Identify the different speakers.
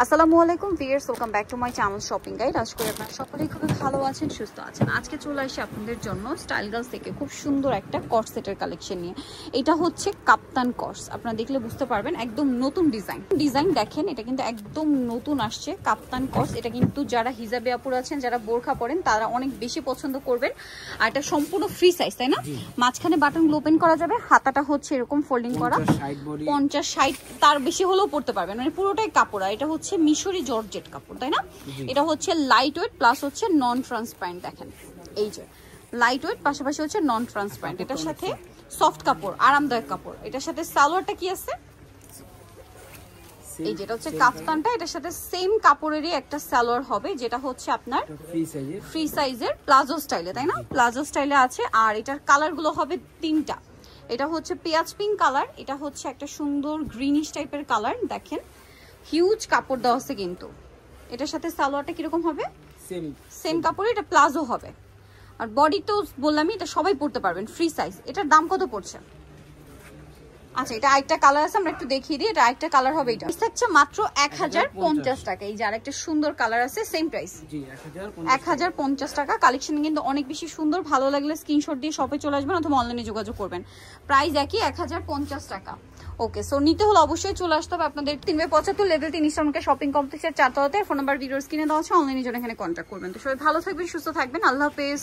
Speaker 1: আসসালামু আলাইকুম viewers, welcome back to my channel shopping guide. আশা করি আপনারা সকলেই খুব ভালো আছেন, সুস্থ আছেন। আজকে চলে আসি আপনাদের জন্য স্টাইল গার্লস থেকে খুব সুন্দর একটা কর্সেটের কালেকশন নিয়ে। এটা হচ্ছে কাপ্তান কর্স, আপনারা দেখলে বুঝতে পারবেন একদম নতুন ডিজাইন দেখেন, এটা কিন্তু একদম নতুন আসছে কাপ্তান কর্স। এটা কিন্তু যারা হিজাবে আপুরা আছেন, যারা বোরখা পরেন, তারা অনেক বেশি পছন্দ করবেন। আর এটা সম্পূর্ণ ফ্রি সাইজ, তাই না? মাঝখানে বাটনগুলো ওপেন করা যাবে, হাতাটা হচ্ছে এরকম ফোল্ডিং করা, 50-60 তার বেশি হলেও পড়তে পারবেন, মানে পুরোটাই কাপড়। এটা হচ্ছে মিশরি জর্জেট কাপড়, তাই না? এটা হচ্ছে লাইট ওয়েট প্লাস হচ্ছে নন ট্রান্সপারেন্ট। দেখেন এই যে লাইট ওয়েট, পাশাপাশি হচ্ছে নন ট্রান্সপারেন্ট। এটার সাথে সফট কাপড়, আরামদায়ক কাপড়। এটার সাথে সালোয়ারটা কি আছে, এই যেটা হচ্ছে কাফতানটা, এটার সাথে সেম কাপড়েরই একটা সালোয়ার হবে, যেটা হচ্ছে আপনার ফ্রি সাইজের প্লাজো স্টাইলে, তাই না? প্লাজো স্টাইলে আছে। আর এটার কালারগুলো হবে তিনটা। এটা হচ্ছে পেঁয়াজ পিঙ্ক কালার, এটা হচ্ছে একটা সুন্দর গ্রিনিশ টাইপের কালার। দেখেন হিউজ কাপড় দেওয়া আছে কিন্তু। এটার সাথে সালোয়ারটা কিরকম হবে? সেম কাপড়ে, এটা প্লাজো হবে। আর বডি তো বললামই, এটা সবাই পরতে পারবেন, ফ্রি সাইজ। এটার দাম কত পড়ছে? আচ্ছা, এটা আরেকটা কালার আছে, আমরা একটু দেখিয়ে দিই। এটা আরেকটা কালার হবে, এটা হচ্ছে মাত্র 1050 টাকা। এই যে আরেকটা সুন্দর কালার আছে, সেম প্রাইস 1050 টাকা। কালেকশন কিন্তু অনেক বেশি সুন্দর, ভালো লাগলে স্ক্রিনশট দিয়ে শপে চলে আসবেন অথবা অনলাইনে যোগাযোগ করবেন। প্রাইস একই 1050 টাকা। ওকে, সো নিতে হলে অবশ্যই চলে আসতে হবে আপনাদের 375 লেভেল 3 ইস্টার্নকে শপিং কমপ্লেক্সের 4 তলাতে। ফোন নাম্বার ভিডিওর স্ক্রিনে দেওয়া আছে, অনলাইনে জন্য এখানে কন্ট্যাক্ট করবেন। তো সবাই ভালো থাকবেন, সুস্থ থাকবেন, আল্লাহ হাফেজ।